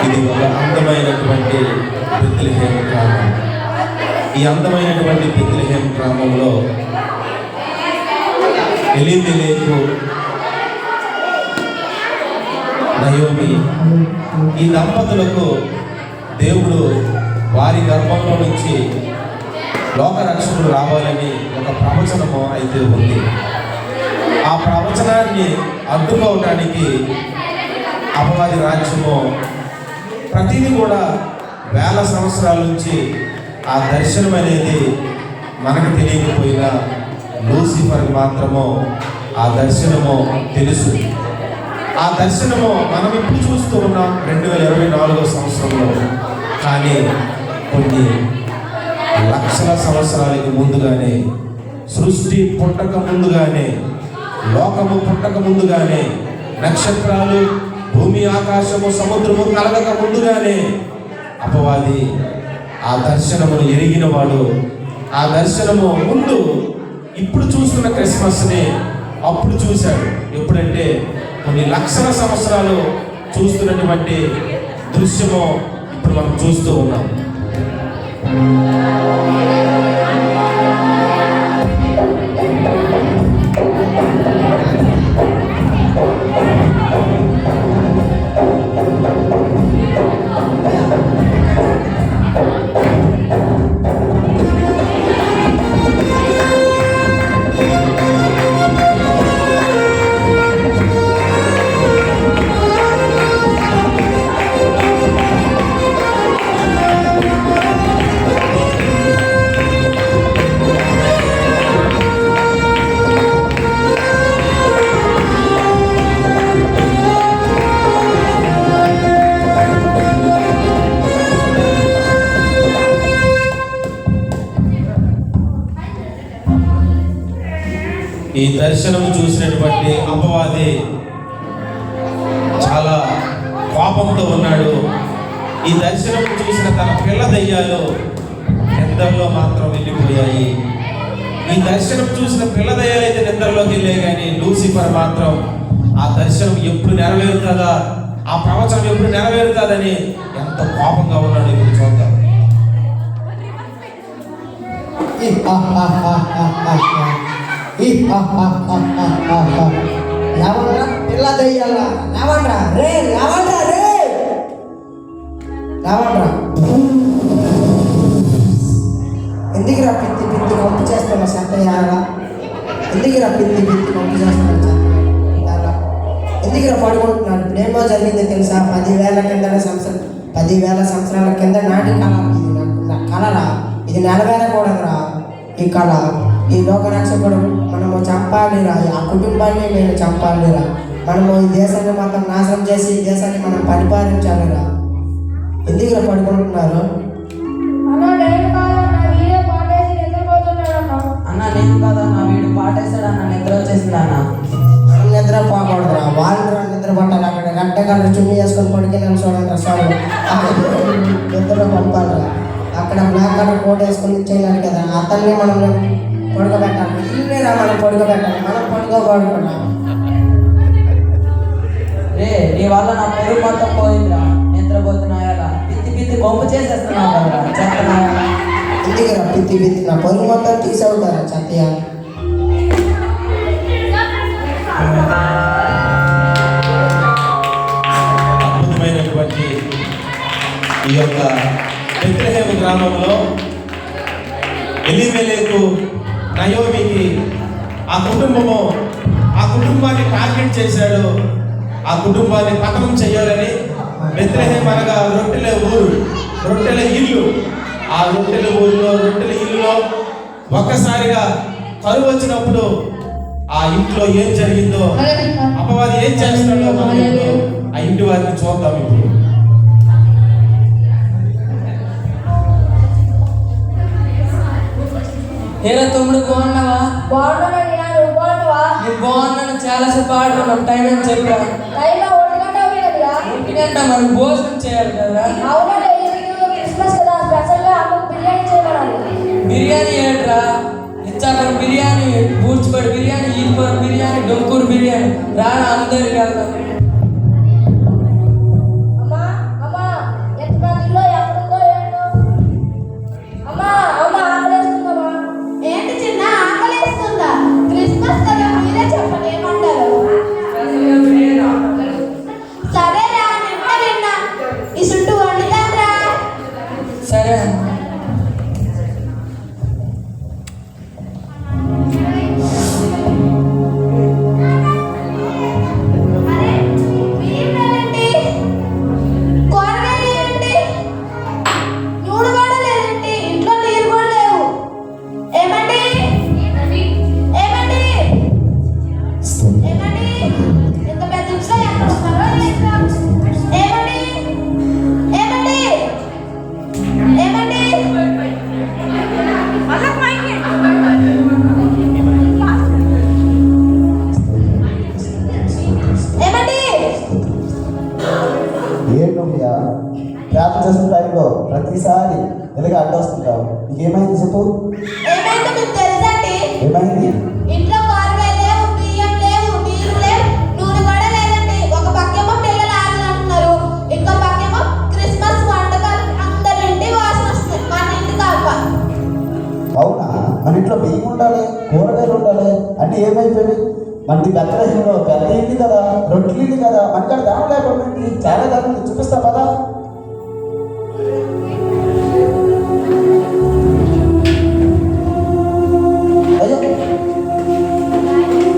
ఇది ఒక అందమైనటువంటి బెత్లెహేము గ్రామం. ఈ అందమైనటువంటి బెత్లెహేము గ్రామంలో ఎలీమెలెకు, నయోమి ఈ దంపతులకు దేవుడు వారి గర్భంలో నుంచి లోకరక్షకుడు రావాలని ఒక ప్రవచనము అయితే ఉంది. ఆ ప్రవచనాన్ని అడ్డుకోవటానికి అపవాది రాజ్యము ప్రతిదీ కూడా వేల సంవత్సరాల నుంచి ఆ దర్శనం అనేది మనకు తెలియకపోయినా లూసిఫర్ మాత్రము ఆ దర్శనము తెలుసు. ఆ దర్శనము మనం ఇప్పుడు చూస్తూ ఉన్నాం 2024 సంవత్సరంలో. కానీ కొన్ని లక్షల సంవత్సరాలకి ముందుగానే, సృష్టి పుట్టక ముందుగానే, లోకము పుట్టక ముందుగానే, నక్షత్రాలు, భూమి, ఆకాశము, సముద్రము కలగక ముందుగానే అపవాది ఆ దర్శనమును ఎరిగినవాడు. ఆ దర్శనము ముందు ఇప్పుడు చూస్తున్న క్రిస్మస్ని అప్పుడు చూశాడు. ఎప్పుడంటే కొన్ని లక్షల సంవత్సరాలు చూస్తున్నటువంటి దృశ్యము ఇప్పుడు మనం చూస్తూ ఉన్నాం. ఈ దర్శనము చూసినటువంటి అపవాది చాలా కోపంతో ఉన్నాడు. ఈ దర్శనము చూసిన తన పిల్ల దయ్యాలు నిద్రలో మాత్రం వెళ్ళిపోయాయి. ఈ దర్శనం చూసిన పిల్ల దయ్యాలు అయితే నిద్రలోకి వెళ్ళాయి, కానీ లూసిఫర్ మాత్రం ఆ దర్శనం ఎప్పుడు నెరవేరుతుందా, ఆ ప్రవచనం ఎప్పుడు నెరవేరుతుందని ఎంత కోపంగా ఉన్నాడు. ఇప్పుడు చూద్దాం. లేవండ్రా పిల్ల దయ్యాలా, లేవండ్రా రే, లేవండ్రా రే, లేవండ్రా. ఎందుకురా పిత్తి పిత్తి కంపు చేస్తున్నా సంతయాలా? ఎందుకురా పిత్తి పిత్తి కంపు చేస్తున్నా సంతయాలా? ఎందుకురా పడుకుంటున్నాడు? ఇప్పుడేమో జరిగిందో తెలుసా? 10,000 సంవత్సరాల కింద నాటి కళ ఇది. నా కళరా ఇది నెరవేరకూడదురా. ఈ కళ, ఈ లోకరక్షకుడు మనము చంపాలిరా. ఆ కుటుంబాన్ని నేను చంపాలిరా. మనము ఈ దేశాన్ని మాత్రం నాశనం చేసి ఈ దేశాన్ని మనం పరిపాలించాలిరా. ఎందుకు పడుకుంటున్నారు? అన్న నేను కాదన్న, వీడు పాటేశాడు అన్న, నిద్ర వచ్చేసింది అన్న. మనం నిద్ర పోకూడదురా, వాళ్ళు నిద్ర పట్టాలి. అక్కడ గంటకాలు చున్నీ వేసుకొని పడుకున్నాను చూడండి సార్, నిద్ర పంపాలిరా. అక్కడ బ్లాక్ కలర్ కోట్ వేసుకొని చేయలేదు కదా, అతన్ని మనం పడుకోబెట్టాలి. ఇల్లేరా మనం పడుకోబెట్టాలి, మనం పడుకోబడుకున్నా. రే నీ వల్ల నా పొరుగు మొత్తం పోయిందిరా. నిద్రపోతున్నాయాలా పిత్తి పిత్తి బొమ్మ చేసేస్తున్నావు కదరా చెత్తనాయాలా. ఇంటికిరా పిత్తి పిత్తి నా పొరుగు మొత్తం తీసవుతారా చెత్తయ్య. అద్భుతమైనటువంటి ఈ యొక్క బెత్లెహేము గ్రామంలో ఎలీమెలెకు, నయోమికి ఆ కుటుంబాన్ని టార్గెట్ చేశాడు. ఆ కుటుంబాన్ని పతనం చేయాలని బెత్లెహేము అనగా రొట్టెల ఊరు, రొట్టెల ఇల్లు. ఆ రొట్టెల ఊరిలో, రొట్టెల ఇల్లులో ఒక్కసారిగా కరువు వచ్చినప్పుడు ఆ ఇంట్లో ఏం జరిగిందో, అపవాది ఏం చేస్తాడో మనం ఇప్పుడు ఆ ఇంటి వారిని చూద్దాం. ఇప్పుడు ఏరా తమ్ముడు బాగున్నావా? బాగున్నానయ్యా, నువ్వు బాగున్నావా? నేను బాగున్నాను, చాలా సేపు ఆడుకున్నాం. టైం ఏం చెప్పా? టైంలో 1 గంట అవుతుందిరా. 1 గంట మనకు భోజనం చేయాలి కదా. అవునండి, క్రిస్మస్ కదా, స్పెషల్గా అమ్మకు బిర్యానీ చేయమన్నాను. బిర్యానీ ఏంట్రా? ఇచ్చాకూర బిర్యానీ, బూచిపడి బిర్యానీ, ఈపూర బిర్యానీ, డొంకూరు బిర్యానీ. రానా అందరికి వెళ్దాం. అమ్మా అమ్మా ప్రార్థన చేసిన టైంలో ప్రతిసారి ఎలాగ అడ్డొస్తుంటావు? నీకేమైంది చెప్పు? ఏమైందో మీకు తెలుసండి? ఏమైంది? ఇంట్లో కూరగాయలు లేవు, బియ్యం లేవు, నీరు లేవు, నూనె కూడా లేదండి. ఒక పక్కేమో పిల్లలు ఆకలి అంటున్నారు, ఇంకో పక్కేమో క్రిస్మస్ వంటకాలు అందరి ఇంటి వాసన వస్తుంది. మన ఇంటి తప్ప. అవునా? మన ఇంట్లో బియ్యం ఉండాలి, కూరగాయలు ఉండాలి, అంటే ఏమైపోయింది? మనది బెత్తలహీలో పెద్ద ఇల్లు కదా, రొట్టెలు ఇల్లు కదా, మనకాడ దాని లేకపోయింది. చాలా దాని చూపిస్తా పదా. అయ్యో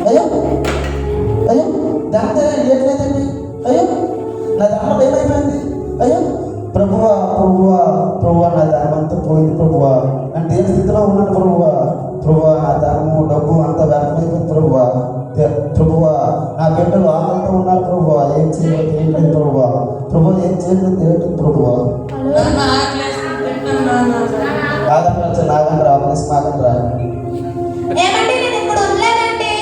అయ్యో అయ్యో దాంతో ఏట్లేదండి. అయ్యో నా దాంట్లో ఏమైపోయింది? అయ్యో ప్రభువా ప్రభువా ప్రభువా, నా ధనమంతా పోయింది ప్రభువా. నేను దేని స్థితిలో ఉన్నాను ప్రభువా. ప్రభువా, నా ధనము డబ్బు అంతా వ్యర్థమైపోయింది ప్రభువా. ప్రభువా, నా బిడ్డలు ఆకలితో ఉన్నారు ప్రభువా. ఏం చేయలేదు ఏంటంటే ప్రభువా. ప్రభువా, ఏం చేయలేదు ఏంటి ప్రభువా. నాగండ్రా నాగండ్రా ప్లీజ్ నాగండ్రా. ఏమండి నేను ఇప్పుడు ఉండలేనండి.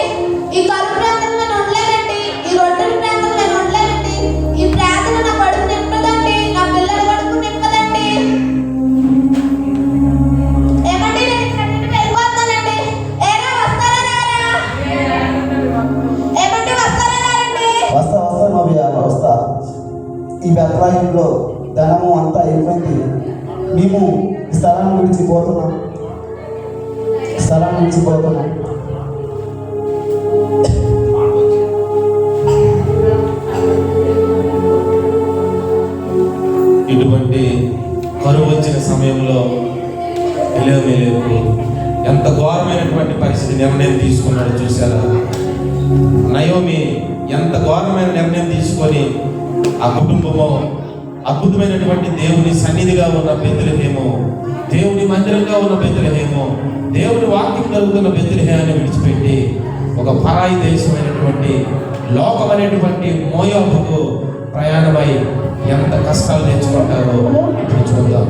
ఈ కరువు ప్రాంతంలో నేను ఉండలేనండి. ఈ రొట్టెల ప్రాంతంలో నేను ఉండలేనండి. ఈ ప్రాంతంలో నా కడుపు నింపదండి, నా పిల్లల కడుపు నింపదండి. ఏమండి నేను ఇక్కడ నుండి వెళ్ళిపోతానండి. ఏరా వస్తారా రారా? ఏమండి వస్తారా రారండి? వస్తా వస్తా నవ్య వస్తా. ఈ బెత్తలహీలో ధనము అంతా అయిపోయింది. మేము ఈ స్థలాన్ని విడిచిపోతున్నాం, స్థలాన్ని విడిచిపోతున్నాం. ఇటువంటి కరువు వచ్చిన సమయంలో ఎలేమెలెకు ఎంత ఘోరమైనటువంటి పరిస్థితి నిర్ణయం తీసుకున్నాడో చూశారా? నయోమి ఎంత ఘోరమైన నిర్ణయం తీసుకొని ఆ కుటుంబము అద్భుతమైనటువంటి దేవుని సన్నిధిగా ఉన్న బెత్లెహేము, దేవుని మందిరంగా ఉన్న బెత్లెహేము, దేవుని వాక్యం జరుగుతున్న బెత్లెహేయాన్ని విడిచిపెట్టి ఒక పరాయి దేశమైనటువంటి లోకమైనటువంటి మోయాబుకు ప్రయాణమై ఎంత కష్టాలు తెచ్చుకుంటారో ఇప్పుడు చూద్దాం.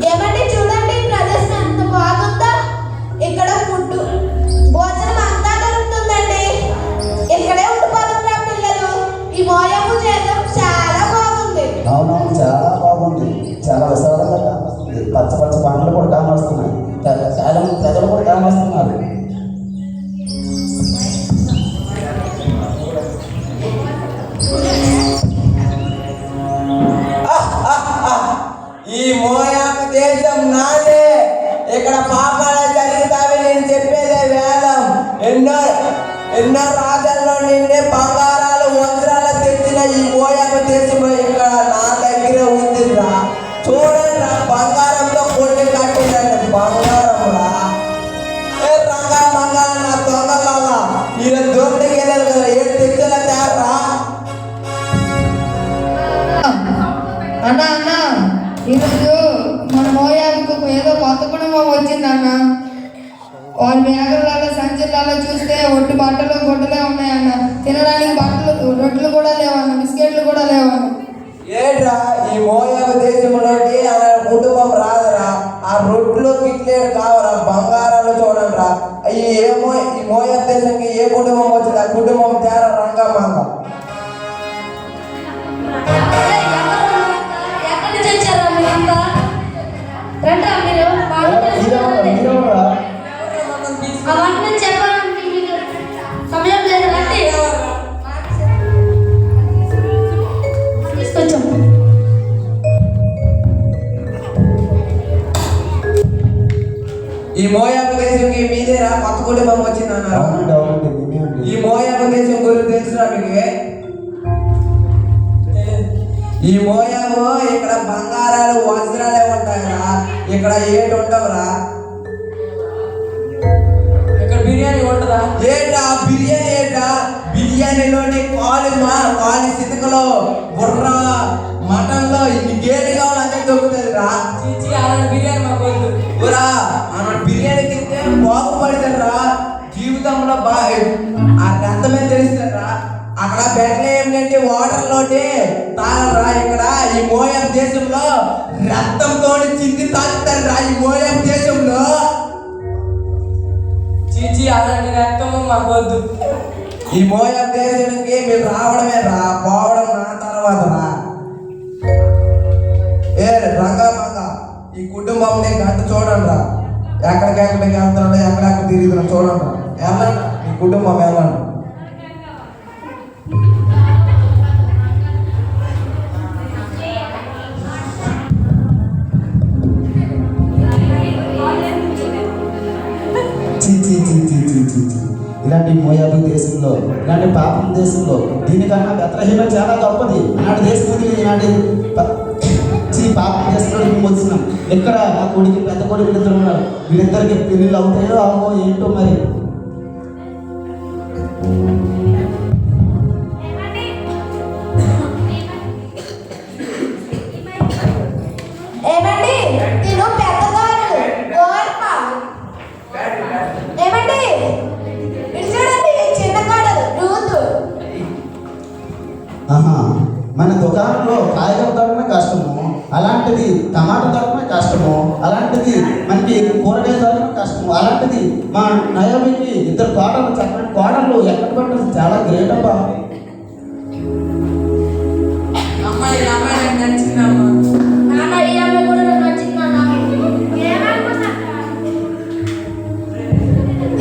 ఏమండి చూడండి, ప్రదేశం ఎంత బాగుందో. ఇక్కడ ఫుడ్ భోజనం అంతా దొరుకుతుందండి. ఇక్కడే ఉండిపోతున్నారు పిల్లలు. ఈ మోయము చేద్దాం చాలా బాగుంది. అవునవును, చాలా బాగుంది. చాలా విశాలంగా కానొస్తుంది. పచ్చ పచ్చ పంటలు కూడా కానొస్తున్నాయి. చాలా మంది ప్రజలు కూడా కానొస్తున్నారు. ఈ మోయాబు దేశం నాదే. ఇక్కడ పాపాలు జరుగుతావి. నేను చెప్పేదే వేదం. ఎన్నో ఎన్నో రాజాల్లో నిన్నే బంగారాలు వజ్రాలు తెచ్చిన ఈ మోయాబు దేశంలో ఇక్కడ నా దగ్గర ఉందిరా. చూడండి రా, బంగారంతో కొట్టి కట్టిందండి. బంగారం రా. ఏ రంగా మంగా నా దొంగల ఈయన దొంగకి వెళ్ళారు కదా, ఏడు తెచ్చేల తేరా. అన్న అన్న, ఈరోజు మన మోయాబుకు ఏదో కొత్త కుటుంబం వచ్చిందన్న. వాళ్ళ బ్యాగులలో సంచులలో చూస్తే ఒట్టి బట్టలు గుడ్డలే ఉన్నాయన్న. తినడానికి బట్టలు రొట్టెలు కూడా లేవన్న, బిస్కెట్లు కూడా లేవన్న. ఏంట్రా ఈ మోయాబు దేశంలోకి అనే కుటుంబం రాదురా. ఆ రొట్లు కిట్లేడు కావరా, బంగారాలు చూడండి రా. ఈ మోయాబు దేశానికి ఏ కుటుంబం వచ్చింది? ఆ కుటుంబం తేరా రంగా మంగ. ఎక్కడి నుంచి వచ్చారా మీరంతా? రండి మీరు మీరెవరా? ఆ వంట నుంచి చెప్పాలంటే మీకు సమయం లేదు. రండి తీసుకొచ్చాం. ఈ మోయాబు దేశంకి మీదేరా కొత్త కుటుంబం వచ్చింది అన్నారు. అవునండి అవునండి, మేమేనండి. ఈ మోయాబు దేశం గురించి తెలుసురా మీకు? ఈ మోయాబు ఇక్కడ బంగారాలు వజ్రాలే ఉంటాయిరా. ఇక్కడ ఏటి ఉండవురా. ఇక్కడ బిర్యానీ ఉంటుందా? ఏంటా బిర్యానీ? ఏంటా బిర్యానీలోని కాలి సితుకలో బుర్ర మటన్లో ఇన్ని గేటు కావాలంటే దొరుకుతుంది రా. చీచి అలాంటి బిర్యానీ మాకు వద్దు. ఊరా అన్న బిర్యానీ తింటే బాగుపడతాడు రా. జీవితంలో ఆ రక్తమే తెలుస్తుంది రా. అక్కడ బెడ్లు ఏంటంటే వాటర్లోనే తాగరా. ఇక్కడ ఈ మోయాబు దేశంలో రక్తంతో చింది తాగుతారు రా. ఈ మోయాబు దేశంలో చీ మాకు వద్దు. ఈ మోయాబు దేశానికి మీరు రావడమే రా, పోవడం నా తర్వాత రా. ఏ రంగా మంగ, ఈ కుటుంబంని గంట చూడండి రా. ఎక్కడికెక్కడికి వెళ్తున్నాడు, ఎక్కడెక్కడ తిరుగుతున్నాడు చూడండి రా. వెళ్ళండి, ఈ కుటుంబం వెళ్ళండి. ఇలాంటి మోయాబు దేశంలో, ఇలాంటి పాపం దేశంలో దీనికన్నా బెత్లెహేమ చాలా గొప్పది. ఆనాటి దేశం ఇది, ఈనాటి పాపం దేశంలో వచ్చినాం. ఇక్కడ నా కొడుకు పెద్ద కొడుకు ఇద్దరు ఉన్నారు. వీళ్ళిద్దరికి పెళ్ళిళ్ళు అవుతాయో అవో ఏంటో మరి. ఏమండి తిను పెద్దగారు గోర్ప. ఏమండి ఇటు చూడండి, చిన్న కాడలు రూతు. ఆహా, మన దుకాణంలో కాయగూర దొరకమే కష్టము, అలాంటిది టమాటా దొరకమే కష్టము, అలాంటిది మనకి కూరగాయలు దొరకమే కష్టము, అలాంటిది మా నయోమికి ఇద్దరు కోడలు, చక్కని కోడళ్ళు ఎక్కడ పడ్డది చాలా గ్రేట్ అబ్బా. అమ్మాయి నాకు నచ్చిందమ్మా. నాన్న ఈ అమ్మాయి కూడా నాకు నచ్చింది నాన్న.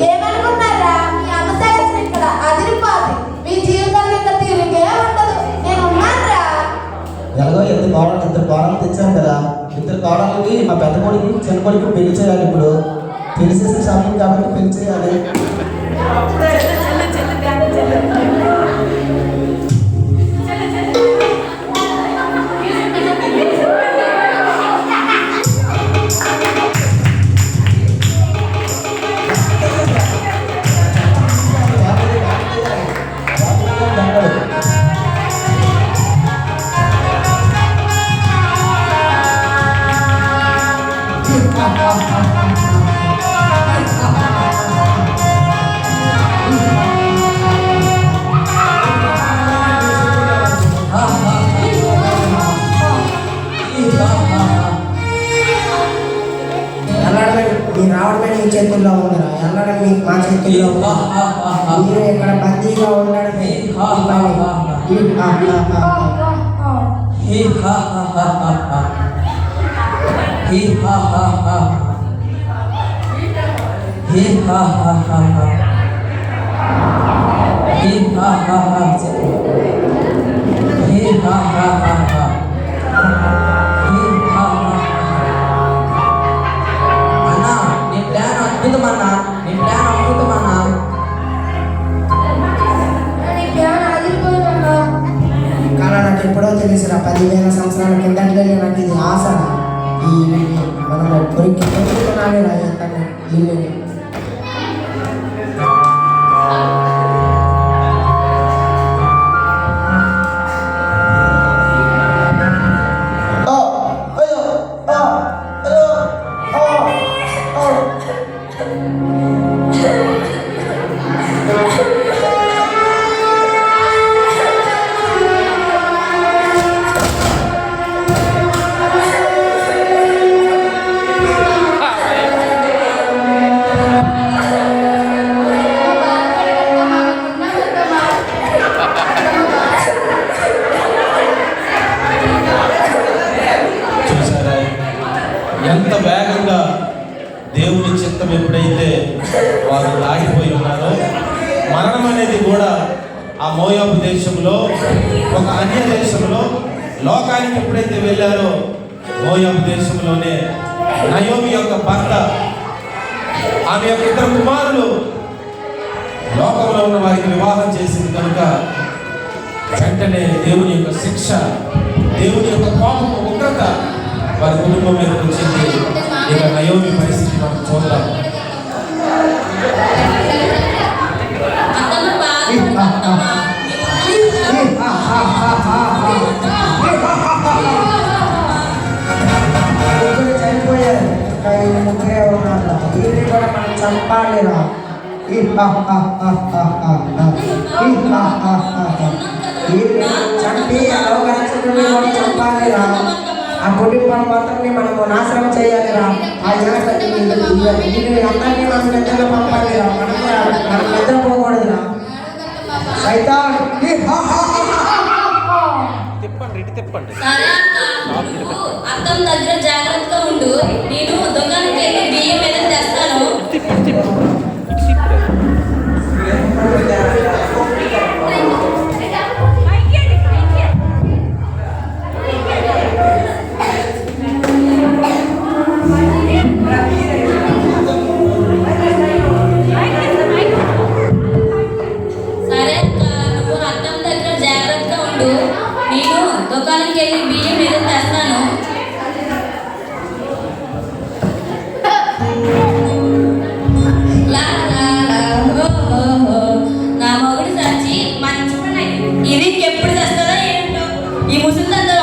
ఏమనుకున్నారా? మీ అమ్మ సెలక్షన్ ఇక్కడ అదిరిపోదు. మీ జీవితంలో ఇంకా తిరిగే ఉండదు. నేను ఉన్నానురా. ఎలాగో ఇద్దరు కోడలు తెచ్చాను కదా, ఇద్దరు కోడలకి మా పెద్ద కొడుకు చిన్న కొడుకు పెళ్లి చేయాలి. ఇప్పుడు పెళ్లి చేసిన సమయం కాబట్టి పెళ్లి చేయాలి. మీరు రావడమే మీ చేతుల్లో ఉందిరా, వెళ్ళడం మా చేతుల్లో ఉంది. మీరు ఇక్కడ బందీగా ఉండడమే ఈ పని. అన్నా నీ ప్లాన్ అద్భుతమన్నా, నీ ప్లాన్ అద్భుతమన్నా. నీ ప్లాన్ ఆగిపోయిందన్నా. కానీ నాకు ఎప్పుడో తెలుసురా, 10,000 సంవత్సరాల కిందట్లే నాకు ఇది ఆశ. ఈ మనం కొనుక్కున్నాను రా ఇల్లుని. ఎంత వేగంగా దేవుని చిత్తం ఎప్పుడైతే వారు దాగిపోయి ఉన్నారో, మరణం అనేది కూడా ఆ మోయాబు దేశంలో, ఒక అన్య దేశంలో లోకానికి ఎప్పుడైతే వెళ్ళారో, మోయాబు దేశంలోనే నయోమి యొక్క భర్త, ఆమె యొక్క ఇద్దరు కుమారులు లోకంలో ఉన్న వారికి వివాహం చేసింది కనుక వెంటనే దేవుని యొక్క శిక్ష, దేవుని యొక్క కోపం, ఉగ్రత వారి కుటుంబం మీదకి వచ్చింది. ఇక నయోమి పరిస్థితి మనం చూద్దాం. ముగ్గురు చనిపోయారు, ఇంకా ముగ్గురే ఉన్నారు. వీరిని కూడా మనం చంపాలిరా. వీరిని చంపి లోకరక్షకుడిని కూడా చంపాలిరా. ఆ కుటుంబం మొత్తాన్ని మనము నాశనం చేయాలిరా. ఆ అందరినీ మనం నిద్రలో పంపాలిరా. మనం నిద్రపోకూడదురా. సైతాన్ సరే అక్క, నువ్వు అద్దం దగ్గర జాగ్రత్తగా ఉండు. నేను దుకాణానికి వెళ్ళి బియ్యం ఏదైనా తెస్తాను. సరే అక్క, నువ్వు అద్దం దగ్గర జాగ్రత్తగా ఉండు. నేను దుకాణానికి వెళ్ళి బియ్యం ఏదైనా తెస్తాను. లా లా లా హో హో హో. నా మొగుడు సచ్చి మంచి పని ఇది ఎప్పుడు తెస్తుందో ఏంటో ఈ ముసలిదంతా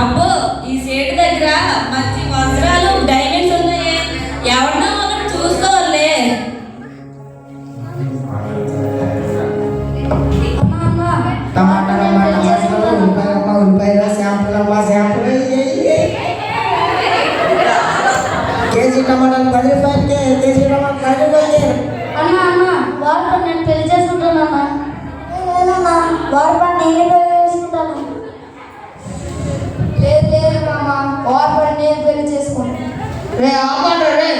అబ్బో, ఈ సేటు దగ్గర మంచి వస్త్రాలు డైమండ్స్ ఉన్నాయే. ఎవరినో ఒకటి చూసుకోవాలే. టమాటాలు ఉల్లిపాయలు షాంపులు కేజీ టమాటాలు 10 రూపాయలకే. కేజీ టమాటాలు 10 రూపాయలకే. అన్న వారు నేను పెళ్లి చేసుకుంటానన్నా. లేదన్నా, వారు నేనే పెళ్లి చేసుకుంటాను. లేదు మామ, వార్ పడి నేను పెళ్లి చేసుకుంటాను. రే ఆపండి రే,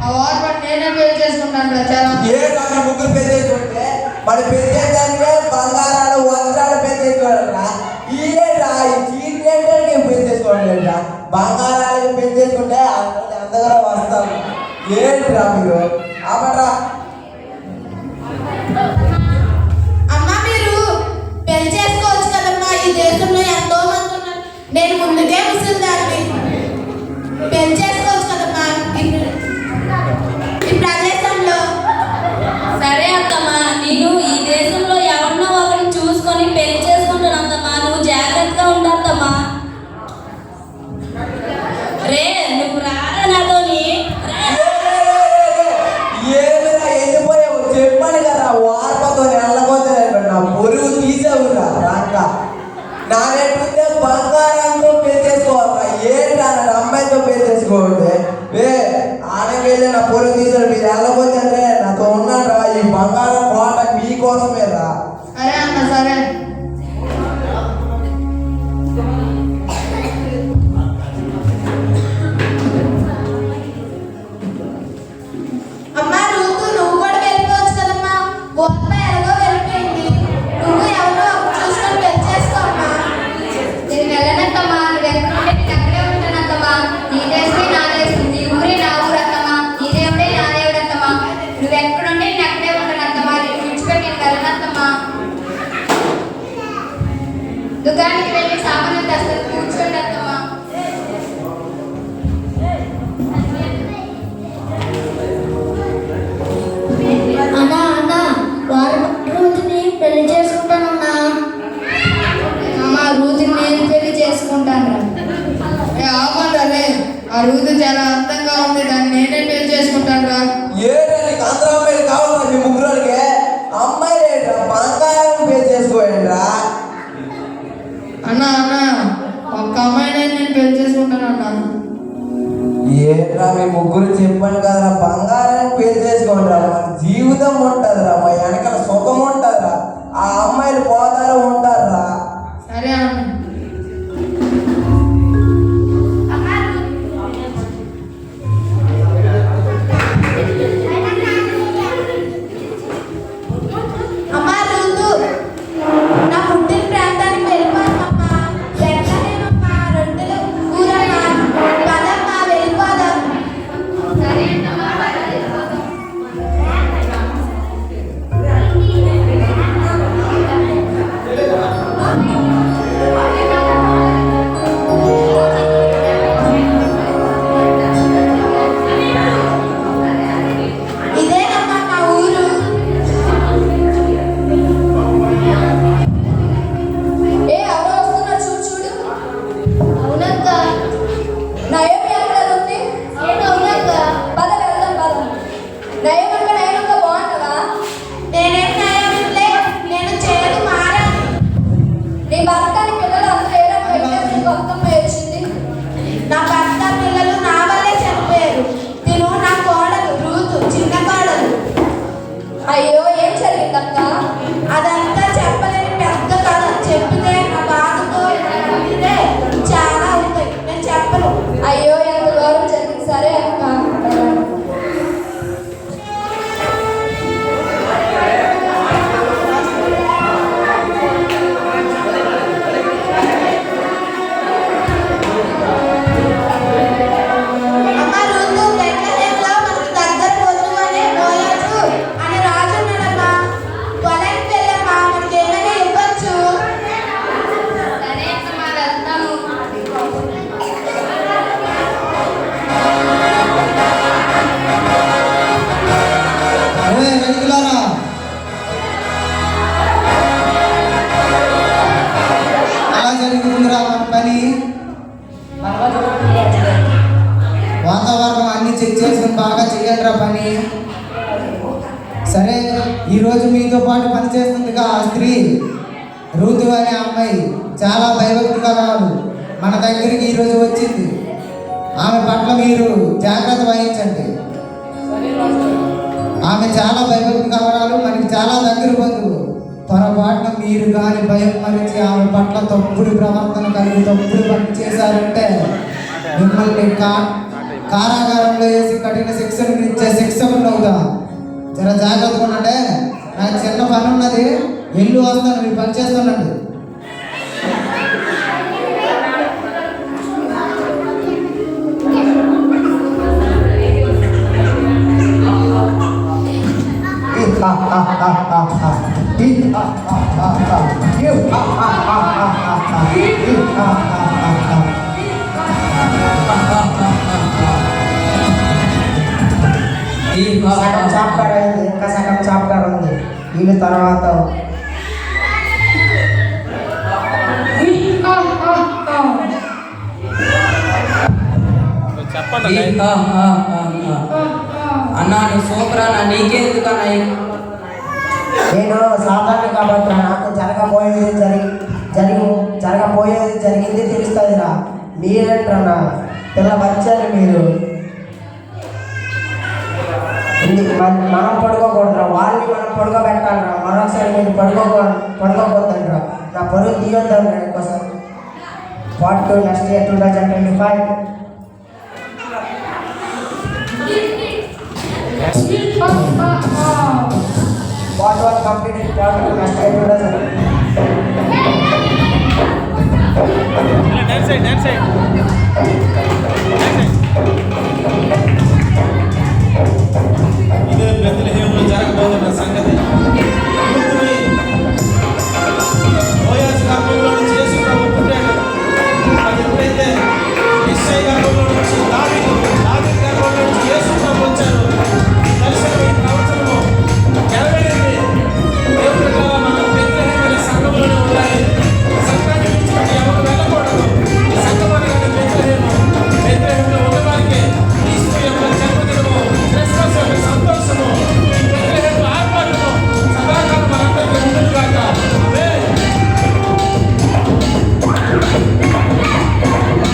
ఆ వార్ పడి నేనే పెళ్లి చేసుకుంటాను రా. చాలా ఏ ముగ్గురు పెళ్లి చేసుకుంటే మరి పెళ్లి చేద్దానికే బంగారాలు వస్త్రాలు పెళ్లి చేసుకోవాలరా. ఈయనరా ఈ చీట్లేంటే నేను పెళ్లి చేసుకోవాలేట్రా. బంగారాలకు పెళ్లి చేసుకుంటే అందరూ వస్తాం. ఏంట్రా మీరు ఆపరా. అమ్మ మీరు పెళ్లి చేసుకోవచ్చు కదమ్మా. ఈ దేశంలో ఎంతో మంది ఉన్నారు. నేను ముందుకే ముసలిదాన్ని. పెళ్లి చేసుకోవచ్చు కదమ్మా ఈ ప్రదేశంలో. సరే అత్తమ్మా, నేను ఈ దేశంలో ఎవరినో ఒకరిని చూసుకొని పెళ్లి చేసుకుంటాను అత్తమ్మా. నువ్వు జాగ్రత్తగా ఉండద్దమ్మా. రే నువ్వు రారా నాతోని. ఏమిరా వెళ్ళిపోయావు చెప్పాను కదా. వార్పతో వెళ్ళకపోతే నా పొరుగు తీసేవురా రాక. నా రేటుంటే బంగారంతో పెళ్లి చేసుకోవాలా. ఏంట్రా నా అమ్మాయితో పెళ్లి చేసుకోవద్దే. ఆడకి వెళ్ళి నా పొరుగు తీసాడు. మీరు వెళ్ళకపోతే అంటే నాతో ఉన్నాను రా. ఈ బంగారం కోట మీకోసమే రా. సరే అన్న సరే. అమ్మ రూతు, నువ్వు కూడా వెళ్ళిపోవచ్చు కదమ్మా. బొమ్మ ఎలాగో వెళ్ళిపోయింది. నువ్వు ఎవరో చూసుకొని పెళ్లి చేసుకో అమ్మా. నేను వెళ్ళనత్తమ్మా. నువ్వు ఎక్కడుంటే నేను అక్కడే ఉంటానత్తమ్మా. నీ దేశమే నా దేశం, నీ ఊరే నా ఊరు అత్తమ్మా. నీ దేవుడే నా దేవుడు అత్తమ్మా. నువ్వు ఎక్కడుంటే నేను అక్కడే ఉంటానత్తమ్మా. నేను విడిచిపెట్టి నేను వెళ్ళనత్తమ్మా. దుకాణానికి వెళ్ళి సామాన్లు తెస్తాను, కూర్చోండి అత్తమ్మా. అన్నా వారు రోజుని పెళ్లి చేసుకుంటానన్నా. అమ్మ రూతుని నేను పెళ్లి చేసుకుంటాను రా. ఆపండి రే, ఆ రూతు చాలా అందంగా ఉంది, దాన్ని నేనే పెళ్లి చేసుకుంటాను రా. ఏంటంటే నీకు అందరూ అమ్మాయిలు కావాలా మీ ముగ్గురుకి? అమ్మాయి ఏంట్రా బంగారం పెళ్లి చేసుకోండి రా. అన్న ఒక్క అమ్మాయిని నేను పెళ్లి చేసుకుంటాను అన్న. ఏంట్రా మీ ముగ్గురు చెప్పాను కదరా బంగారాన్ని పెళ్లి చేసుకోండి రా. మన జీవితం ఉంటుందిరా, మా వెనకాల సుఖం ఉంటుందిరా. ఆ అమ్మాయిలు పోతారు ఉంటారా. సరే అన్న. అమ్మ రూతు, నా పుట్టిన ప్రాంతానికి వెళ్ళిపోదమ్మా. ఎక్కడేమమ్మా రొట్టెలు కూరమ్మా. పదమ్మా వెళ్ళిపోదాం. సరే అన్నమ్మా, అయ్యో ఏం జరిగిందక్క? అదంతా చెప్పలేని పెద్ద కథ. చెప్పితే నా బాధతో ఇదే చాలా ఉంటాయి. నేను చెప్పను. అయ్యో ఎంత దూరం జరిగింది. సరే అక్క. ఎలా జరుగుతుందిరా మన పని? వాతావరణం అన్ని చెక్ చేసుకుని బాగా చెయ్యండిరా పని. సరే, ఈరోజు మీతో పాటు పనిచేస్తుందిగా ఆ స్త్రీ రూతు అనే అమ్మాయి చాలా భయభక్తి కలవాడు మన దగ్గరికి ఈరోజు వచ్చింది. ఆమె పట్ల మీరు జాగ్రత్త వహించండి. ఆమె చాలా భయభక్తి కలవాడు, మనకి చాలా దగ్గర బంధువు. పొరపాటున మీరు కానీ భయం మరిచి ఆమె పట్ల తప్పుడు ప్రవర్తన కలిగి తప్పుడు పని చేశారంటే మిమ్మల్ని కారాగారంలో వేసి కఠిన శిక్షను ఇచ్చే శిక్షకులు అవుతా. జర జాగ్రత్తగా ఉండండి. నాకు చిన్న పని ఉన్నది, ఎల్లు వస్తాను, మీరు పని చేస్తుండండి. సగం చాప్టర్ అయింది, ఇంకా సగం చాప్టర్ ఉంది. వీళ్ళ తర్వాత అన్నా నువ్వు సూపర్ అన్న, నీకెందుకన్నా? నేను సాధారణ కాబట్టి నాకు జరగబోయేది జరిగింది తెలుస్తుందిరా. మీరేంటన్నా పిల్ల వచ్చారు మీరు. మనం పడుకోకూడదురా, వాళ్ళని మనం పడుకోబెట్టాలరా. మరొకసారి మీరు పడుకోకూడదండిరా. నా పరువు తీయొద్దండి ఇంకోసారి. What to next year 2025. What was completed part of next year 2025. Dance side.